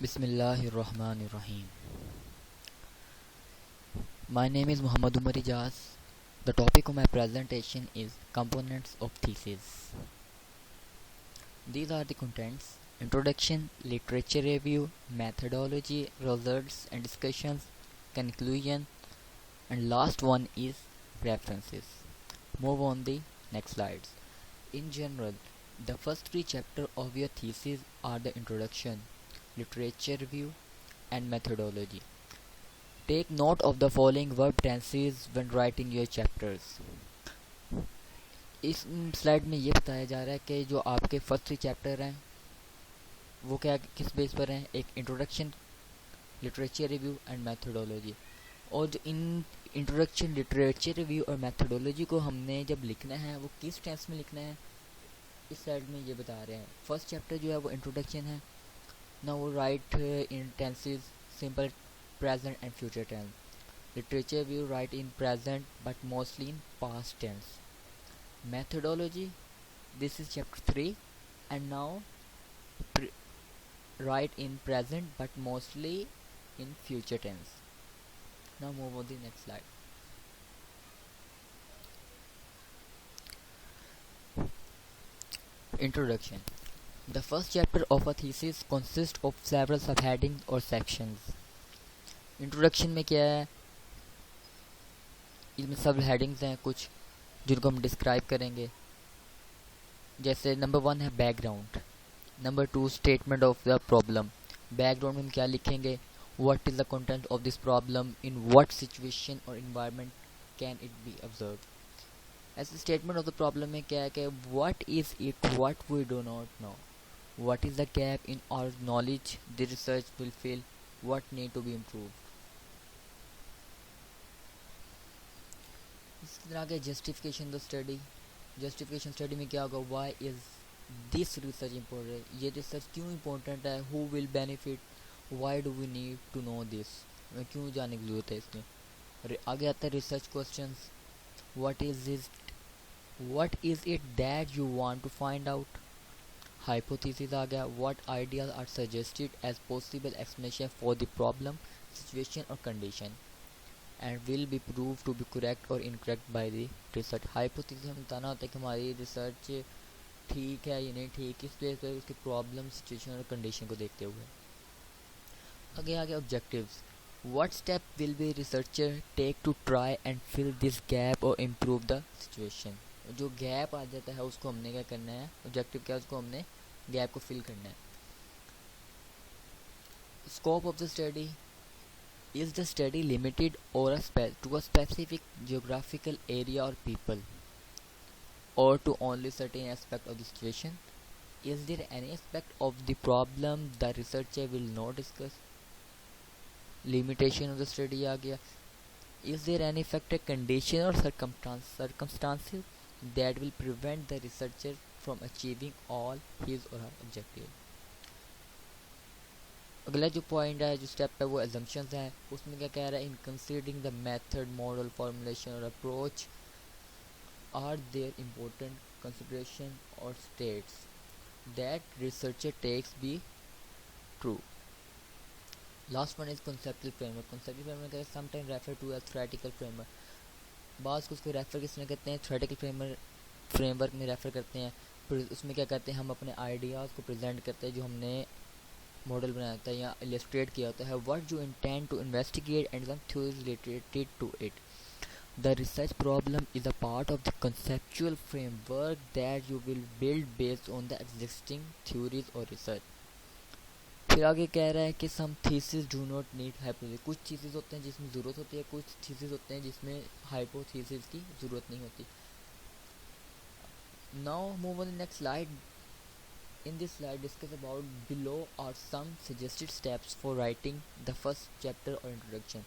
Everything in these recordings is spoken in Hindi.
Bismillahirrahmanirrahim. My name is Muhammad Umar Ijaz. The topic of my presentation is components of thesis. These are the contents: introduction, literature review, methodology, results and discussions, conclusion, and last one is references. Move on the next slides. In general, the first three chapters of your thesis are the introduction, literature review, and methodology. Take note of the following verb tenses when writing your chapters. इस स्लाइड में ये बताया जा रहा है कि जो आपके फर्स्ट थ्री चैप्टर हैं वो क्या किस बेस पर हैं, एक introduction, literature review and methodology. और जो इन इंट्रोडक्शन, लिटरेचर रिव्यू और मैथडोलॉजी को हमने जब लिखना है वो किस टेंस में लिखना है इस स्लाइड में ये बता रहे हैं। फर्स्ट चैप्टर जो है वो इंट्रोडक्शन है ना, वो right in tenses simple present and future tense. Literature we write in present but mostly in past tense. Methodology, this is chapter 3 and now write in present but mostly in future tense. Now move on to the next slide. Introduction. The first chapter of a thesis consists of several subheadings or sections. Introduction में क्या है, इसमें सब हेडिंग्स हैं कुछ जिनको हम डिस्क्राइब करेंगे। जैसे नंबर 1 है background, number 2 statement of the problem. Background में हम क्या लिखेंगे, what is the content of this problem, in what situation और environment can it be observe. ऐसे स्टेटमेंट ऑफ द प्रॉब्लम में क्या है कि what is it, what we do not know, what is the gap in our knowledge the research will fill, what need to be improve. इस तरह के justification the study, justification study में क्या होगा, why is this research important, ये रिसर्च क्यों इम्पोर्टेंट है, who will benefit, why do we need to know this, हमें क्यों जानने की जरूरत है इसमें। और आगे आता है research questions, what is it that you want to find out. Hypothesis आ गया, what ideas are suggested as possible explanation for the problem, situation और condition and will be proved to be correct or incorrect by the research. Hypothesis हमें बताना होता है कि हमारी रिसर्च ठीक है या नहीं ठीक, किस बेस पर, उसके प्रॉब्लम, सिचुएशन और कंडीशन को देखते हुए। आगे objectives, what step will be researcher take to try and fill this gap और इम्प्रूव द सिचुएशन। जो गैप आ जाता है उसको हमने क्या करना है, ऑब्जेक्टिव क्या है, उसको हमने गैप को फिल करना है। Scope of the study, is the study limited or to a specific geographical area or people, or to only certain aspect of the situation? Is there any aspect of the problem the researcher will not discuss? Limitation of the study आ गया, is there any factor, condition or circumstances that will prevent the researcher from achieving all his or her objective? अगला जो पॉइंट है, जो स्टेप है, वो एजम्पशंस है। उसमें क्या कह रहा है, in considering the method, model, formulation और approach are there important consideration और states that researcher takes be true. Last one is conceptual framework. Conceptual framework है sometime refer to as theoretical framework. बाज़ को उसको रेफर किसने कहते हैं, थ्योरेटिकल फ्रेमवर्क में रेफर करते हैं। फिर उसमें क्या करते हैं, हम अपने आइडियाज़ को प्रेजेंट करते हैं जो हमने मॉडल बनाया होता है या इलस्ट्रेट किया होता है, what you intend to investigate and some theories related to it. The research problem is a part of the conceptual framework that you will build based on the existing theories और रिसर्च। फिर आगे कह रहा है कि some thesis do not need hypothesis. कुछ थीसिस होते हैं जिसमें ज़रूरत होती है, कुछ थीसिस होते हैं जिसमें हाइपोथेसिस की ज़रूरत नहीं होती। Now move on the next slide. In this slide, discuss about below are some suggested steps for writing the first chapter or introduction.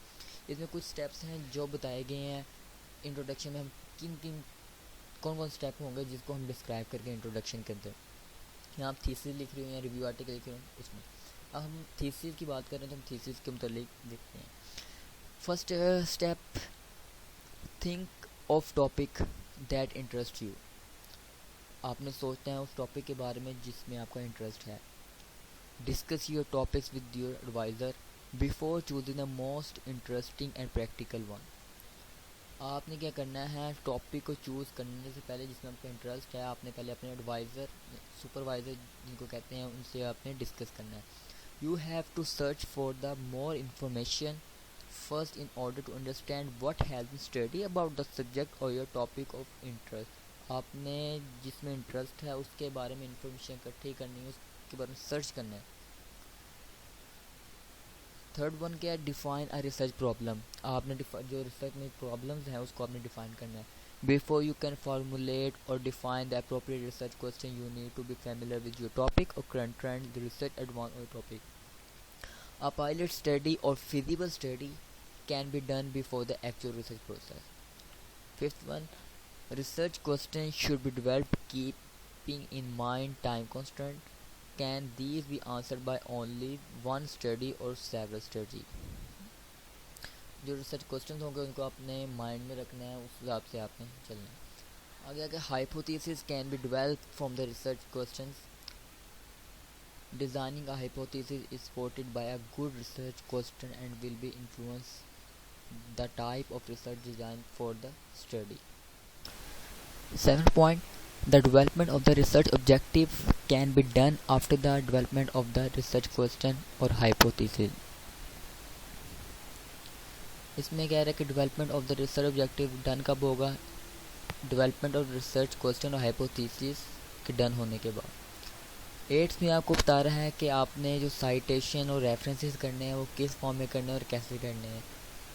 इसमें कुछ steps हैं जो बताए गए हैं इंट्रोडक्शन में। हम कौन कौन स्टेप होंगे जिसको हम डिस्क्राइब करके इंट्रोडक्शन के अंदर, यहाँ आप थीसिस लिख रहे हो या रिव्यू आर्टिकल लिख रहे हो उसमें। अब हम थीसिस की बात करें तो हम थीसिस के मतलब देखते हैं। First step, think of topic that interest you. आपने सोचना है उस टॉपिक के बारे में जिसमें आपका इंटरेस्ट है। Discuss your topics with your advisor before choosing the most interesting and practical one. आपने क्या करना है, टॉपिक को चूज़ करने से पहले जिसमें आपका इंटरेस्ट है, आपने पहले अपने एडवाइज़र, सुपरवाइज़र जिनको कहते हैं, उनसे आपने डिस्कस करना है. You have to search for the more information first in order to understand what has been studied about the subject or your topic of interest. आपने जिसमें इंटरेस्ट है उसके बारे में इंफॉर्मेशन इकट्ठी करनी है, उसके बारे में सर्च करना है. थर्ड वन क्या है, डिफाइन अ रिसर्च प्रॉब्लम. आपने जो रिसर्च में प्रॉब्लम्स हैं उसको आपने डिफाइन करना है. बिफोर यू कैन फॉर्मुलेट और define the appropriate research question you need to be familiar with your topic और current trend, the research advance और topic. A pilot study or feasible study can be done before the actual research process. Fifth one, research questions should be developed keeping in mind time constraint. Can these be answered by only one study or several study? जो रिसर्च क्वेश्चंस होंगे उनको आपने माइंड में रखना है, उस हिसाब से आपने चलना है. आगे आगे hypothesis can be developed from the research questions. Designing a hypothesis is supported by a good research question and will be influence the type of research design for the study. Seventh point, the development of the research objective can be done after the development of the research question or hypothesis. इसमें कह रहा है कि development of the research objective done कब होगा, डेवलपमेंट ऑफ रिसर्च क्वेश्चन और हाइपोथेसिस के डन होने के बाद. एट्स में आपको बता रहा है कि आपने जो साइटेशन और रेफरेंसेस करने हैं वो किस फॉर्म में करने हैं और कैसे करने हैं.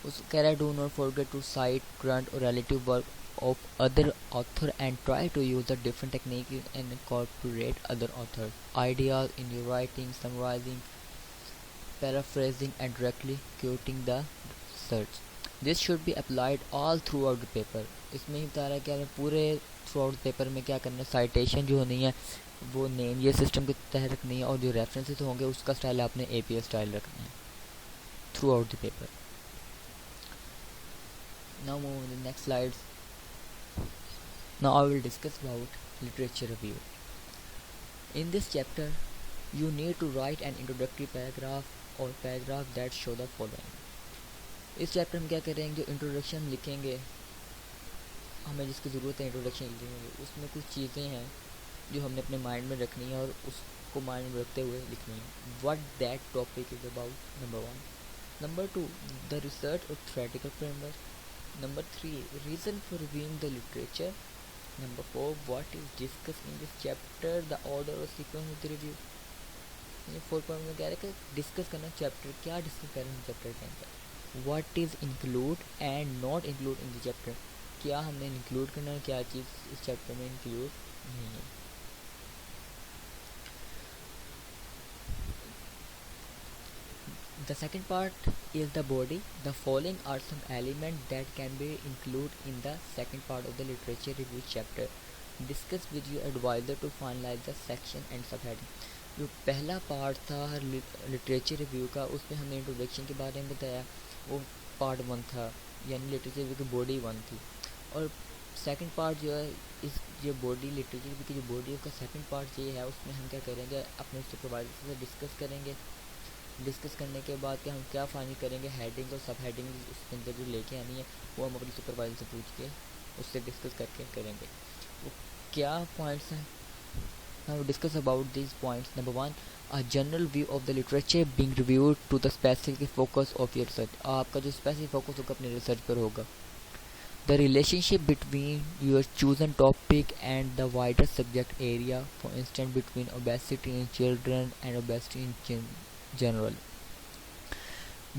उस कह रहा है do not forget to cite current और relative work of other author and try to use the different technique and incorporate other author ideas in your writing, summarising, paraphrasing and directly quoting the search. This should be applied all throughout the paper. इसमें ही बता रहा है कि हमें पूरे थ्रू आउट पेपर में क्या करना है, साइटेशन जो होनी है वो नेम ये सिस्टम के तहत रखनी है और जो रेफरेंसेस होंगे उसका स्टाइल आपने APA स्टाइल रखना है throughout the paper. Now move the next slides. Now I will discuss about literature review. In this chapter you need to write an introductory paragraph और paragraph that show the following. इस चैप्टर में क्या करेंगे, जो इंट्रोडक्शन लिखेंगे, हमें जिसकी ज़रूरत है इंट्रोडक्शन लिखेंगे, उसमें कुछ चीज़ें हैं जो हमने अपने माइंड में रखनी है और उसको माइंड में रखते हुए लिखनी है. What that topic is about, number 1. Number 2, the research और theoretical framework. Number 3, reason for reviewing the literature. Number 4, what is discuss in this chapter, the order और सीक्वेंस ऑफ द रिव्यू. ये 4 पॉइंट में कह रहे हैं कि डिस्कस करना चैप्टर, क्या डिस्कस कर रहे हैं चैप्टर के अंदर. What is include and not include in the chapter, क्या हमने इंक्लूड करना है, क्या चीज़ इस चैप्टर में इंक्लूड नहीं है. The second part is the body. The following are some elements that can be included in the second part of the literature review chapter. Discuss with your advisor to finalize the section and subheading. जो पहला पार्ट था लिटरेचर रिव्यू का, उसमें हमने इंट्रोडक्शन के बारे में बताया, वो पार्ट 1 था, यानी लिटरेचर रिव्यू की बॉडी 1 थी. और सेकंड पार्ट जो है, इस जो बॉडी लिटरेचर रिव्यू की जो बॉडी है उसका सेकंड पार्ट ये है, उसमें हम क्या करेंगे, अपने सुपरवाइजर से डिस्कस करेंगे. डिस्कस करने के बाद कि हम क्या फाइनल करेंगे, हेडिंग और सब हेडिंग उसके अंदर जो लेके आनी है वो हम अपने सुपरवाइजर से पूछ के उससे डिस्कस करके करेंगे. वो क्या पॉइंट्स हैं, now discuss about these points. Number 1, a general view of the literature being reviewed to the specific focus of your research. आपका जो specific focus होगा अपने रिसर्च पर होगा. The relationship between your chosen topic and the wider subject area, for instance between obesity in children and obesity in general.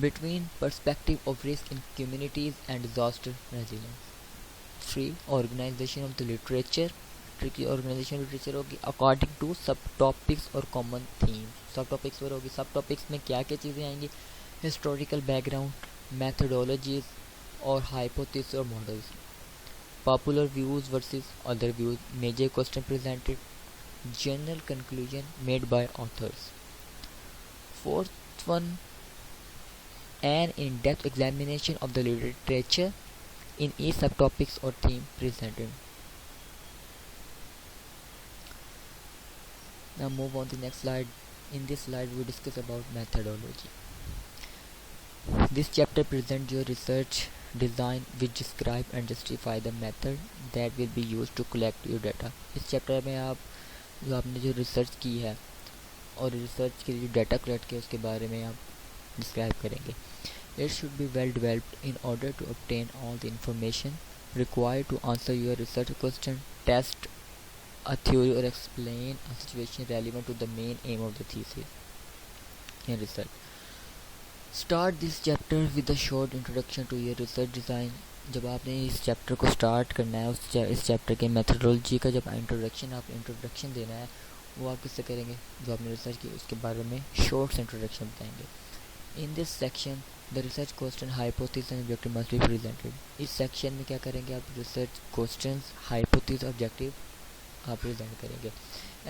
Between perspective of risk in communities and disaster resilience. 3, organization of the literature. की ऑर्गेनाइजेशन लिटरेचर होगी अकॉर्डिंग टू सब टॉपिक्स और कॉमन थीम. सब टॉपिक्स पर होगी. सब टॉपिक्स में क्या क्या चीज़ें आएंगी, हिस्टोरिकल बैकग्राउंड, मैथडोलॉजीज और हाइपोथेसिस और models. Popular views versus other views, major question presented, general conclusion made by authors. Fourth one, an in depth examination of the literature in each subtopics और theme presented. Now move on to the next slide. In this slide we discuss about methodology. This chapter presents your research design which describe and justify the method that will be used to collect your data. इस चैप्टर में आप जो आपने जो रिसर्च की है और रिसर्च के लिए डाटा कलेक्ट किया उसके बारे में आप डिस्क्राइब करेंगे. It should be well developed in order to obtain all the information required to answer your research question, test a theory or explain a situation relevant to the main aim of the thesis in research. Start this chapter with a short introduction to your research design. जब आपने इस चैप्टर को स्टार्ट करना है इस चैप्टर के मेथडोलॉजी का जब इंट्रोडक्शन देना है वो आप किससे करेंगे, जो आपने रिसर्च की उसके बारे में शॉर्ट इंट्रोडक्शन बताएंगे. In this section the research question hypothesis and objective must be presented. इस सेक्शन में क्या करेंगे आप, रिसर्च क्वेश्चंस, हाइपोथेसिस, ऑब्जेक्टिव आप प्रेजेंट करेंगे.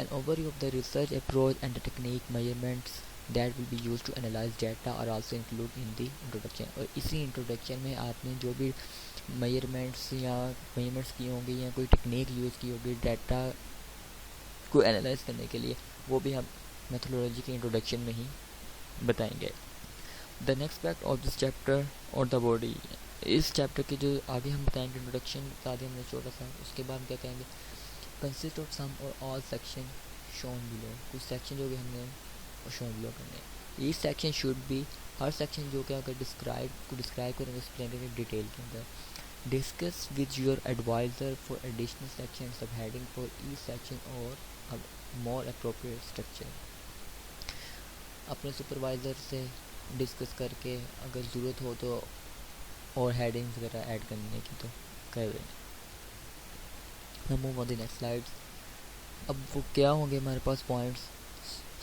An overview of the research approach and the technique measurements that will be used to analyze data are also included in the introduction. और इसी इंट्रोडक्शन में आपने जो भी मेजरमेंट्स की होंगी या कोई टेक्निक यूज़ की होगी डाटा को एनालाइज करने के लिए वो भी हम मेथोडोलॉजी के इंट्रोडक्शन में ही बताएंगे. The next part of this chapter और द बॉडी. इस चैप्टर के जो आगे हम बताएंगे इंट्रोडक्शन बता दें हमने छोटा सा, उसके बाद हम क्या कहेंगे, कंसिस्ट ऑफ सम और ऑल सेक्शन शोन बिलो. कुछ सेक्शन जो कि हमने शो बिलो करने. Each section should be, her section जो कि अगर डिस्क्राइब करेंगे एक्सप्लेन करेंगे डिटेल के अंदर. Discuss with your advisor for additional section subheading for each section और मोर अप्रोप्रिएट स्ट्रक्चर. अपने सुपरवाइज़र से डिस्कस करके अगर ज़रूरत हो तो और हेडिंग्स वगैरह ऐड करने की तो कर दें. Now move on the next slides. अब वो क्या होंगे हमारे पास points,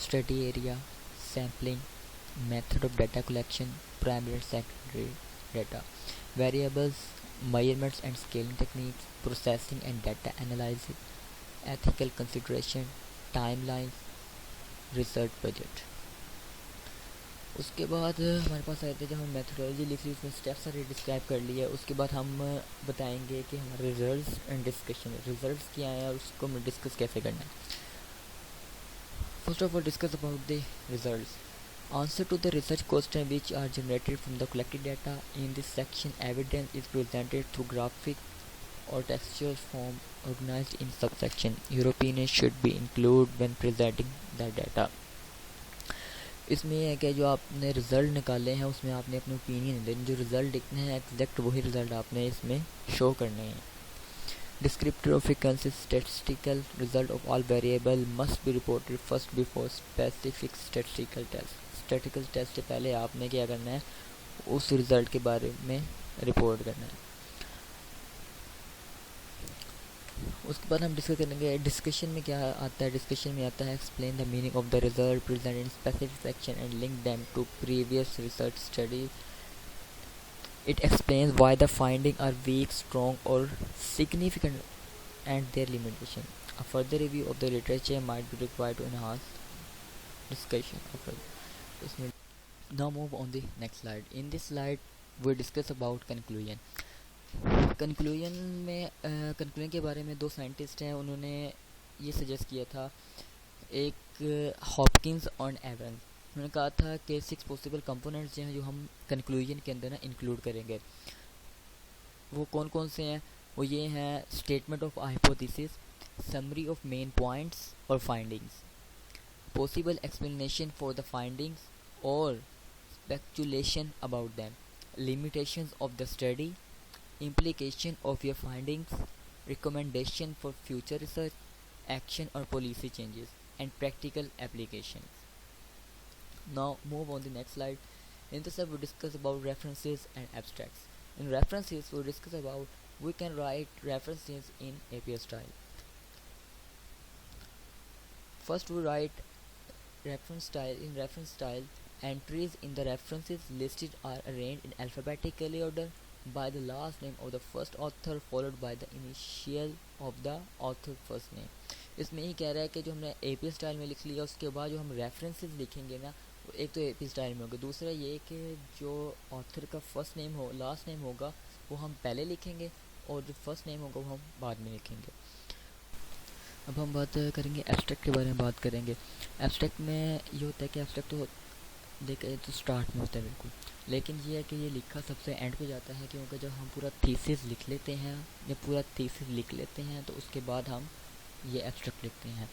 study area, sampling, method of data collection, primary and secondary data, variables, measurements and scaling techniques, processing and data analysis, ethical consideration, timelines, research budget. उसके बाद हमारे पास आते हैं जब हम मेथोडोलॉजी लिख ली उसमें स्टेप्स सारे डिस्क्राइब कर लिए. उसके बाद हम बताएंगे कि हमारे रिजल्ट्स एंड डिस्कशन, रिजल्ट्स क्या है और उसको हम डिस्कस कैसे करना है. First of all, discuss about the results. Answer to the research question which are generated from the collected data. In this section, evidence is presented through graphic or textual form organized in subsection. Your opinion should be included when presenting the data. इसमें यह है कि जो आपने रिज़ल्ट निकाले हैं उसमें आपने अपने ओपिनियन देने, जो रिज़ल्ट लिखने हैं एग्जैक्ट वही रिज़ल्ट आपने इसमें शो करने हैं. Descriptor of frequency, statistical result of all variable must be reported first before specific statistical test. Statistical test से पहले आपने क्या करना है, उस रिज़ल्ट के बारे में रिपोर्ट करना है. उसके बाद हम डिस्कस करेंगे डिस्कशन में क्या आता है. डिस्कशन में आता है explain the meaning of the result present in specific section and link them to previous research study. It explains why the findings are weak, strong or significant and their limitation. A further review of the literature might be required to enhance discussion of it. Now move on the next slide. In this slide we discuss about conclusion. Conclusion के बारे में दो साइंटिस्ट हैं, उन्होंने ये सजेस्ट किया था. एक हॉपकिंस और एवरेंस. उन्होंने कहा था कि 6 पॉसिबल कंपोनेंट्स जो हैं जो हम कंक्लूजन के अंदर ना इंक्लूड करेंगे. वो कौन कौन से हैं, वो ये हैं statement of hypothesis, summary of main points और findings, possible explanation for the findings और speculation about them, limitations of the study, implication of your findings, recommendation for future research, action or policy changes, and practical applications. Now move on the next slide. In this slide we discuss about references and abstracts. In references we discuss about we can write references in APA style. First we write reference style. In reference style, entries in the references listed are arranged in alphabetical order by the last name of the first author followed by the initial of the author first name. इसमें ही कह रहा है कि जो हमने APA स्टाइल में लिख लिया उसके बाद जो हम रेफरेंसेस लिखेंगे ना, एक तो APA स्टाइल में होगा, दूसरा ये कि जो ऑथर का फर्स्ट नेम हो लास्ट नेम होगा वो हम पहले लिखेंगे और जो फर्स्ट नेम होगा वो हम बाद में लिखेंगे. अब हम बात करेंगे एब्स्ट्रैक्ट के बारे में बात करेंगे। एब्स्ट्रैक्ट में ये होता है कि एब्स्ट्रैक्ट तो देखे तो स्टार्ट में होता है बिल्कुल, लेकिन ये है कि ये लिखा सबसे एंड पे जाता है, क्योंकि जब हम पूरा थीसिस लिख लेते हैं या पूरा थीसिस लिख लेते हैं तो उसके बाद हम ये एब्स्ट्रैक्ट लिखते हैं।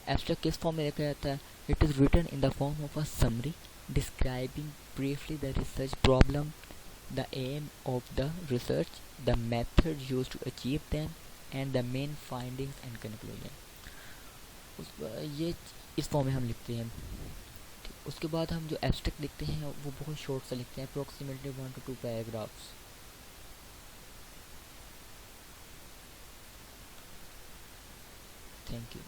एब्स्ट्रैक्ट किस फॉर्म में लिखा जाता है? It is written in the form of a summary describing briefly the research problem, the aim of the research, the method used to achieve them, and the main findings and conclusion। ये इस फॉर्म में हम लिखते हैं। उसके बाद हम जो एब्स्ट्रैक्ट लिखते हैं वो बहुत शॉर्ट सा लिखते हैं, approximately 1 to 2 paragraphs. Thank you.